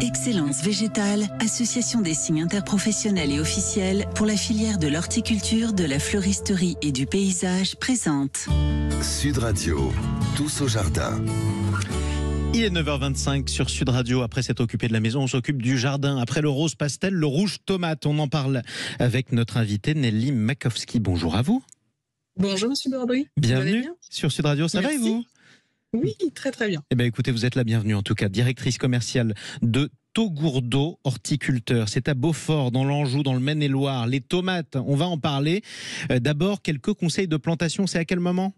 Excellence Végétale, association des signes interprofessionnels et officiels pour la filière de l'horticulture, de la fleuristerie et du paysage, présente Sud Radio, tous au jardin. Il est 9h25 sur Sud Radio. Après s'être occupé de la maison, on s'occupe du jardin. Après le rose pastel, le rouge tomate. On en parle avec notre invitée Nelly Makowski. Bonjour à vous. Bonjour Monsieur Bordry. Bienvenue sur Sud Radio. Ça va et vous ? Oui, très très bien. Eh bien écoutez, vous êtes la bienvenue en tout cas. Directrice commerciale de Taugourdeau Horticulteur. C'est à Beaufort, dans l'Anjou, dans le Maine-et-Loire. Les tomates, on va en parler. D'abord, quelques conseils de plantation. C'est à quel moment ?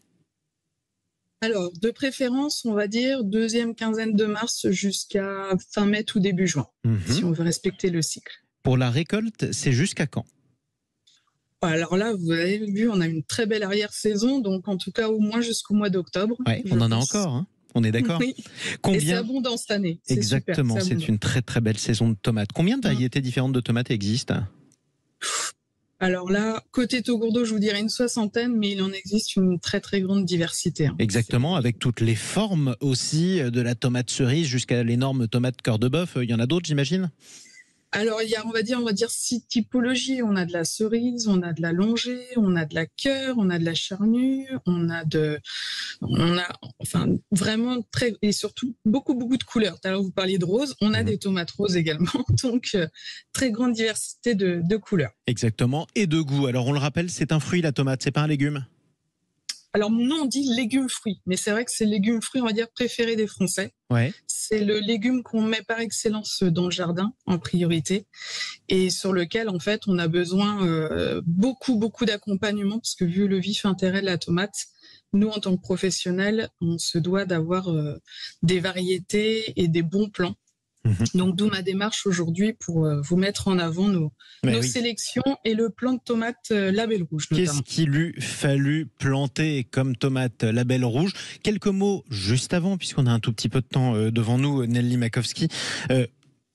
Alors, de préférence, on va dire deuxième quinzaine de mars jusqu'à fin mai ou début juin, si on veut respecter le cycle. Pour la récolte, c'est jusqu'à quand ? Alors là, vous avez vu, on a une très belle arrière-saison, donc en tout cas au moins jusqu'au mois d'octobre. Ouais, on en a encore, hein ? On est d'accord ? Oui. Et c'est abondant cette année. Exactement, super, c'est une très très belle saison de tomates. Combien de variétés différentes de tomates existent ? Alors là, côté Taugourdeau, je vous dirais une soixantaine, mais il en existe une très très grande diversité. Exactement, avec toutes les formes aussi, de la tomate cerise jusqu'à l'énorme tomate cœur de bœuf. Il y en a d'autres, j'imagine ? Alors, il y a, on va dire 6 typologies. On a de la cerise, on a de la longée, on a de la cœur, on a de la charnue, enfin, vraiment très, et surtout beaucoup de couleurs. Tout à l'heure, vous parliez de rose. On a des tomates roses également. Donc, très grande diversité de couleurs. Exactement. Et de goût. Alors, on le rappelle, c'est un fruit, la tomate. C'est pas un légume. Alors, nous, on dit légumes-fruits. Mais c'est vrai que c'est le légume-fruit, on va dire, préféré des Français. Ouais. C'est le légume qu'on met par excellence dans le jardin, en priorité, et sur lequel, en fait, on a besoin beaucoup d'accompagnement, parce que vu le vif intérêt de la tomate, nous, en tant que professionnels, on se doit d'avoir des variétés et des bons plants. Donc, d'où ma démarche aujourd'hui pour vous mettre en avant nos sélections et le plant de tomate label rouge. Qu'est-ce qu'il eût fallu planter comme tomate label rouge ? Quelques mots juste avant, puisqu'on a un tout petit peu de temps devant nous, Nelly Makowski.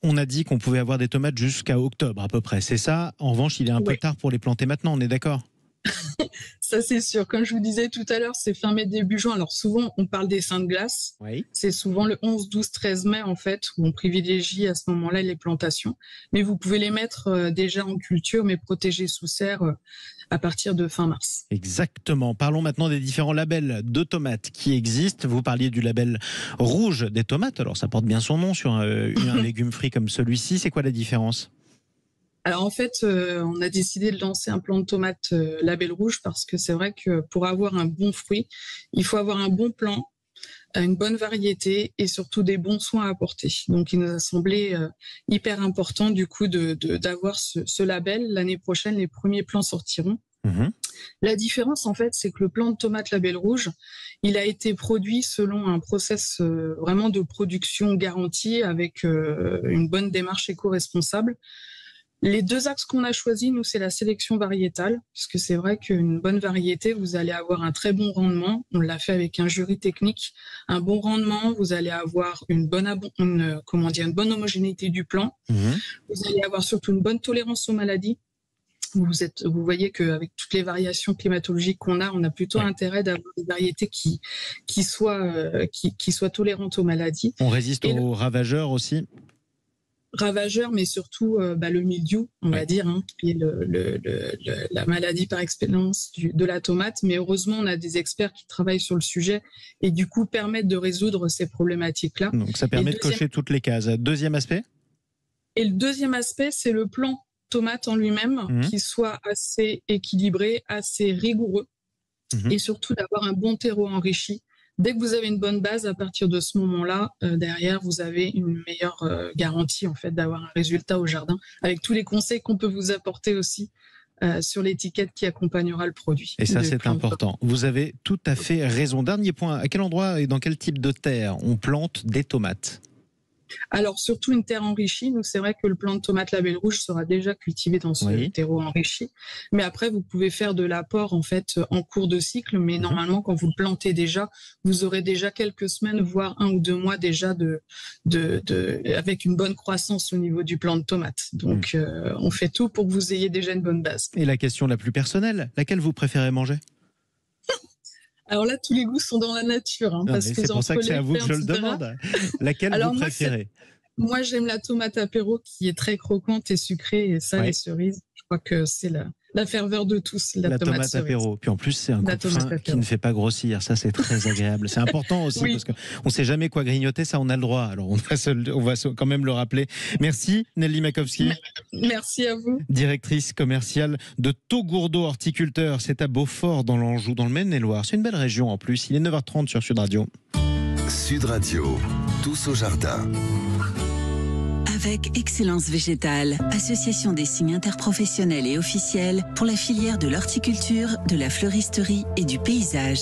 On a dit qu'on pouvait avoir des tomates jusqu'à octobre à peu près, c'est ça ? En revanche, il est un peu tard pour les planter maintenant, on est d'accord ? Ça, c'est sûr. Comme je vous disais tout à l'heure, c'est fin mai, début juin. Alors, souvent, on parle des seins de glace. Oui. C'est souvent le 11, 12, 13 mai, en fait, où on privilégie à ce moment-là les plantations. Mais vous pouvez les mettre déjà en culture, mais protégées sous serre à partir de fin mars. Exactement. Parlons maintenant des différents labels de tomates qui existent. Vous parliez du label rouge des tomates. Alors, ça porte bien son nom sur un légume frit comme celui-ci. C'est quoi la différence ? Alors en fait, on a décidé de lancer un plant de tomate label rouge parce que c'est vrai que pour avoir un bon fruit, il faut avoir un bon plant, une bonne variété et surtout des bons soins à apporter. Donc il nous a semblé hyper important du coup d'avoir ce label. L'année prochaine, les premiers plants sortiront. La différence en fait, c'est que le plant de tomate label rouge, il a été produit selon un process vraiment de production garanti avec une bonne démarche éco-responsable. Les deux axes qu'on a choisis, nous, c'est la sélection variétale, parce que c'est vrai qu'une bonne variété, vous allez avoir un très bon rendement. On l'a fait avec un jury technique. Un bon rendement, vous allez avoir une bonne homogénéité du plant. Vous allez avoir surtout une bonne tolérance aux maladies. Vous voyez qu'avec toutes les variations climatologiques qu'on a, on a plutôt intérêt d'avoir des variétés qui soient tolérantes aux maladies. On résiste aux ravageurs aussi ? Ravageur, mais surtout le mildiou, on va dire, qui est la maladie par excellence de la tomate. Mais heureusement, on a des experts qui travaillent sur le sujet et du coup permettent de résoudre ces problématiques-là. Donc ça permet de cocher toutes les cases. Deuxième aspect ? Et le deuxième aspect, c'est le plant tomate en lui-même, qui soit assez équilibré, assez rigoureux et surtout d'avoir un bon terreau enrichi. Dès que vous avez une bonne base, à partir de ce moment-là, derrière, vous avez une meilleure garantie en fait d'avoir un résultat au jardin, avec tous les conseils qu'on peut vous apporter aussi sur l'étiquette qui accompagnera le produit. Et ça, c'est important. Vous avez tout à fait raison. Dernier point, à quel endroit et dans quel type de terre on plante des tomates ? Alors, surtout une terre enrichie. Nous, c'est vrai que le plant de tomate label rouge sera déjà cultivé dans ce terreau enrichi. Mais après, vous pouvez faire de l'apport, en fait, en cours de cycle. Mais normalement, quand vous le plantez déjà, vous aurez déjà quelques semaines, voire 1 ou 2 mois déjà avec une bonne croissance au niveau du plant de tomate. Donc, on fait tout pour que vous ayez déjà une bonne base. Et la question la plus personnelle, laquelle vous préférez manger ? Alors là, tous les goûts sont dans la nature. C'est pour ça que c'est à vous que je le demande. Laquelle vous préférez ? Moi, j'aime la tomate apéro qui est très croquante et sucrée, et ça, les cerises, je crois que c'est la ferveur de tous, la tomate apéro. Puis en plus, c'est un coup de fin qui ne fait pas grossir. Ça, c'est très agréable. C'est important aussi parce qu'on ne sait jamais quoi grignoter. Ça, on a le droit. Alors, on va quand même le rappeler. Merci, Nelly Makowski. Merci à vous. Directrice commerciale de Taugourdeau Horticulteur. C'est à Beaufort, dans l'Anjou, dans le Maine-et-Loire. C'est une belle région en plus. Il est 9h30 sur Sud Radio. Sud Radio, tous au jardin. Avec Excellence Végétale, association des signes interprofessionnels et officiels pour la filière de l'horticulture, de la fleuristerie et du paysage.